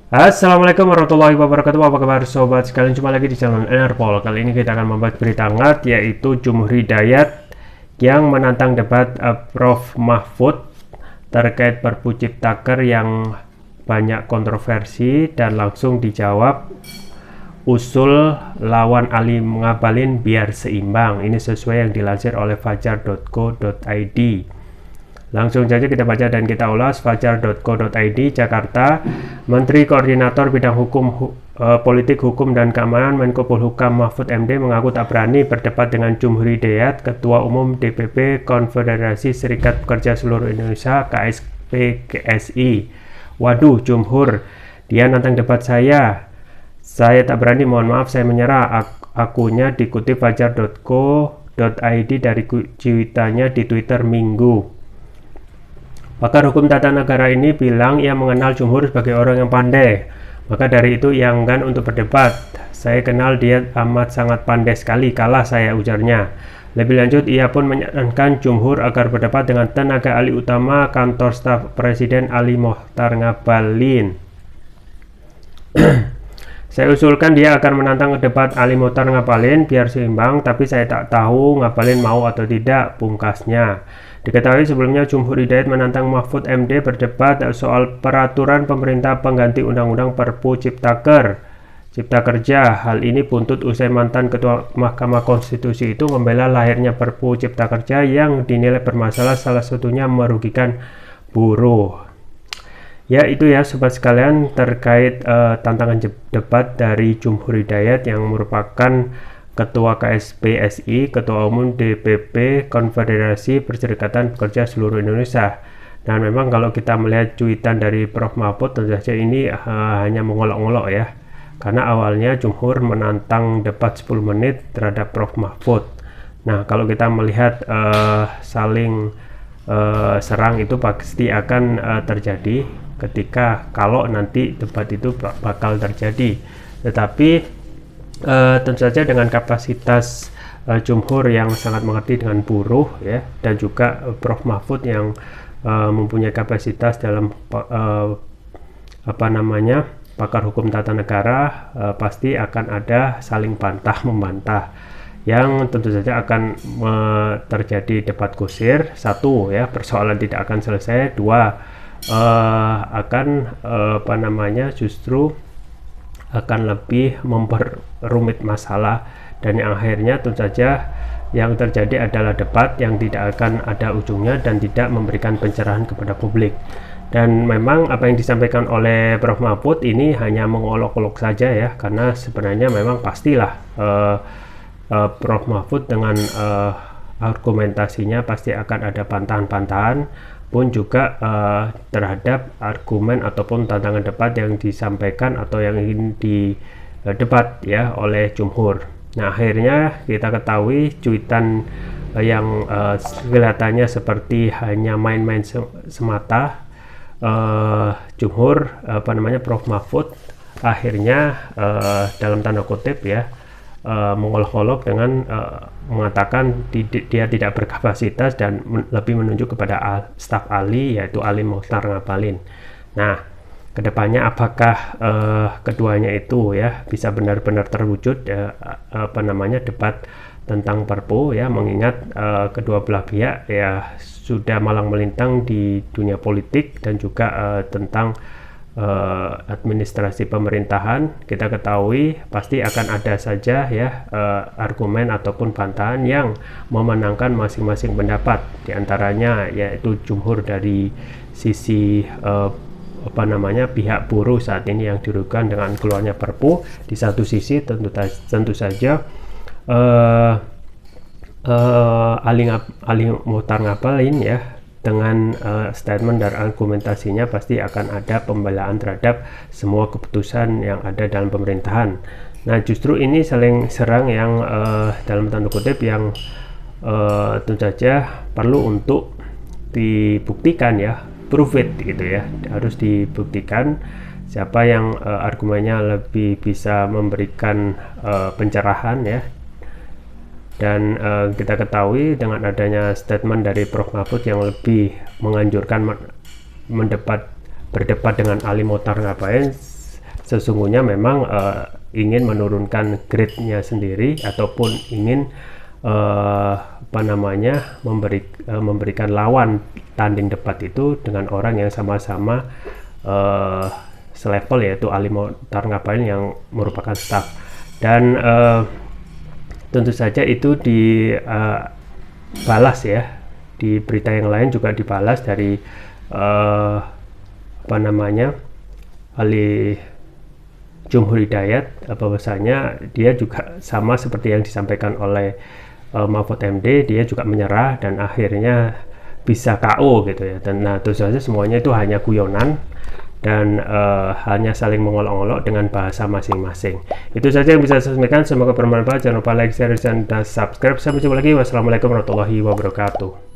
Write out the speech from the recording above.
Assalamualaikum warahmatullahi wabarakatuh. Apa kabar sobat sekalian? Jumpa lagi di channel Enerpol. Kali ini kita akan membahas berita hangat, yaitu Jumhur Hidayat yang menantang debat Prof Mahfud terkait Perpu Ciptaker yang banyak kontroversi, dan langsung dijawab usul lawan Ali Ngabalin biar seimbang. Ini sesuai yang dilansir oleh fajar.co.id. Langsung saja kita baca dan kita ulas. Fajar.co.id, Jakarta. Menteri Koordinator Bidang Politik, Hukum, dan Keamanan Menko Polhukam Mahfud MD mengaku tak berani berdebat dengan Jumhur Hidayat, Ketua Umum DPP Konfederasi Serikat Pekerja Seluruh Indonesia (KSP GSI). Waduh, Jumhur, dia nantang debat saya tak berani, mohon maaf, saya menyerah. Akunnya dikutip fajar.co.id dari cuitannya di Twitter Minggu. Pakar hukum tata negara ini bilang ia mengenal Jumhur sebagai orang yang pandai, maka dari itu ia enggan untuk berdebat. Saya kenal dia amat sangat pandai sekali, kalah saya, ujarnya. Lebih lanjut, ia pun menyarankan Jumhur agar berdebat dengan tenaga ahli utama kantor staf Presiden Ali Mohtar Ngabalin. Saya usulkan dia akan menantang debat Ali Mohtar Ngabalin biar seimbang, tapi saya tak tahu Ngabalin mau atau tidak, pungkasnya. Diketahui sebelumnya Jumhur Hidayat menantang Mahfud MD berdebat soal peraturan pemerintah pengganti undang-undang Perpu Cipta Kerja. Hal ini buntut usai mantan Ketua Mahkamah Konstitusi itu membela lahirnya Perpu Cipta Kerja yang dinilai bermasalah, salah satunya merugikan buruh. Ya, itu ya sobat sekalian terkait tantangan debat dari Jumhur Hidayat yang merupakan Ketua KSP SI, Ketua Umum DPP Konfederasi Perserikatan Pekerja Seluruh Indonesia. Dan memang kalau kita melihat cuitan dari Prof Mahfud, tentu saja ini hanya mengolok-olok ya, karena awalnya Jumhur menantang debat 10 menit terhadap Prof Mahfud. Nah, kalau kita melihat saling serang itu pasti akan terjadi kalau nanti debat itu bakal terjadi. Tetapi tentu saja dengan kapasitas Jumhur yang sangat mengerti dengan buruh ya, dan juga Prof Mahfud yang mempunyai kapasitas dalam pakar hukum tata negara, pasti akan ada saling bantah membantah yang tentu saja akan terjadi debat kusir. Satu ya, persoalan tidak akan selesai. Dua, justru akan lebih memperrumit masalah, dan yang akhirnya tentu saja yang terjadi adalah debat yang tidak akan ada ujungnya dan tidak memberikan pencerahan kepada publik. Dan memang apa yang disampaikan oleh Prof Mahfud ini hanya mengolok-olok saja ya, karena sebenarnya memang pastilah Prof Mahfud dengan argumentasinya pasti akan ada bantahan-bantahan pun juga terhadap argumen ataupun tantangan debat yang disampaikan atau yang ingin didebat ya oleh Jumhur. Nah, akhirnya kita ketahui cuitan yang kelihatannya seperti hanya main-main semata, Jumhur Prof Mahfud akhirnya dalam tanda kutip ya mengolok-olok dengan mengatakan dia tidak berkapasitas dan lebih menunjuk kepada staf ahli, yaitu Ali Mohtar Ngabalin. Nah, kedepannya apakah keduanya itu ya bisa benar-benar terwujud debat tentang Perpu ya, mengingat kedua belah pihak ya sudah malang melintang di dunia politik dan juga tentang administrasi pemerintahan. Kita ketahui pasti akan ada saja ya argumen ataupun bantahan yang memenangkan masing-masing pendapat, diantaranya yaitu Jumhur dari sisi pihak buruh saat ini yang dirugikan dengan keluarnya Perpu. Di satu sisi tentu saja Ali Mohtar Ngabalin ya, dengan statement dan argumentasinya pasti akan ada pembelaan terhadap semua keputusan yang ada dalam pemerintahan. Nah, justru ini saling serang yang dalam tanda kutip yang tentu saja perlu untuk dibuktikan ya, prove it gitu ya, harus dibuktikan siapa yang argumennya lebih bisa memberikan pencerahan ya. Dan kita ketahui dengan adanya statement dari Prof Mahfud yang lebih menganjurkan berdebat dengan Ali Mohtar Ngabalin, sesungguhnya memang ingin menurunkan grade-nya sendiri ataupun ingin memberikan lawan tanding debat itu dengan orang yang sama-sama selevel, yaitu Ali Mokhtar Ngabalin yang merupakan staff. Dan tentu saja itu dibalas ya, di berita yang lain juga dibalas dari Ali Jumhur Hidayat, bahwasanya dia juga sama seperti yang disampaikan oleh Mahfud MD, dia juga menyerah dan akhirnya bisa KO gitu ya. Dan tentu saja semuanya itu hanya guyonan dan hanya saling mengolok-olok dengan bahasa masing-masing. Itu saja yang bisa saya sampaikan, semoga bermanfaat. Jangan lupa like, share, dan subscribe. Sampai jumpa lagi. Wassalamualaikum warahmatullahi wabarakatuh.